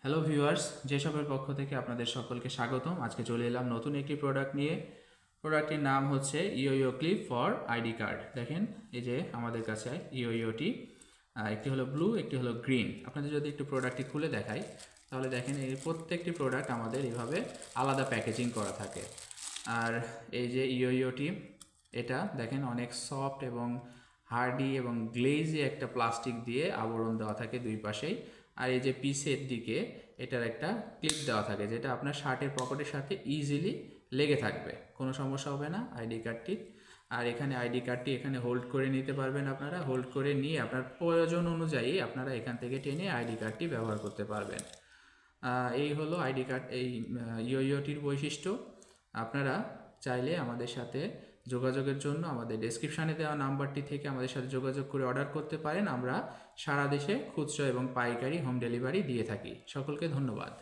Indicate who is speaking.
Speaker 1: Hello viewers, যেসবের পক্ষ থেকে আপনাদের সকলকে স্বাগতম। আজকে চলে এলাম নতুন একটি প্রোডাক্ট নিয়ে। প্রোডাক্টটির নাম হচ্ছে ইয়োইও ক্লিপ ফর আইডি কার্ড। দেখেন এই যে আমাদের কাছে ইয়োইওটি একটি হলো ব্লু, একটি হলো গ্রিন। আপনাদের যদি একটু প্রোডাক্টটি খুলে দেখাই তাহলে দেখেন এই প্রত্যেকটি প্রোডাক্ট আমাদের এইভাবে আলাদা প্যাকেজিং করা থাকে। আর এই যে ইয়োইওটি, এটা দেখেন অনেক সফট এবং হার্ডি এবং গ্লেজি একটা প্লাস্টিক দিয়ে আবরণ দেওয়া থাকে দুই পাশেই। আর এই যে পিসের দিকে এটার একটা ক্লিপ দেওয়া থাকে, যেটা আপনার শার্টের পকেটের সাথে ইজিলি লেগে থাকবে, কোনো সমস্যা হবে না আইডি কার্ডটি। আর এখানে আইডি কার্ডটি এখানে হোল্ড করে নিতে পারবেন, আপনারা হোল্ড করে নিয়ে আপনার প্রয়োজন অনুযায়ী আপনারা এখান থেকে টেনে আইডি কার্ডটি ব্যবহার করতে পারবেন। এই হলো আইডি কার্ড, এই ইয়োইওটির বৈশিষ্ট্য। আপনারা চাইলে আমাদের সাথে যোগাযোগের জন্য আমাদের ডেসক্রিপশানে দেওয়া নাম্বারটি থেকে আমাদের সাথে যোগাযোগ করে অর্ডার করতে পারেন। আমরা সারা দেশে খুচরো এবং পাইকারি হোম ডেলিভারি দিয়ে থাকি। সকলকে ধন্যবাদ।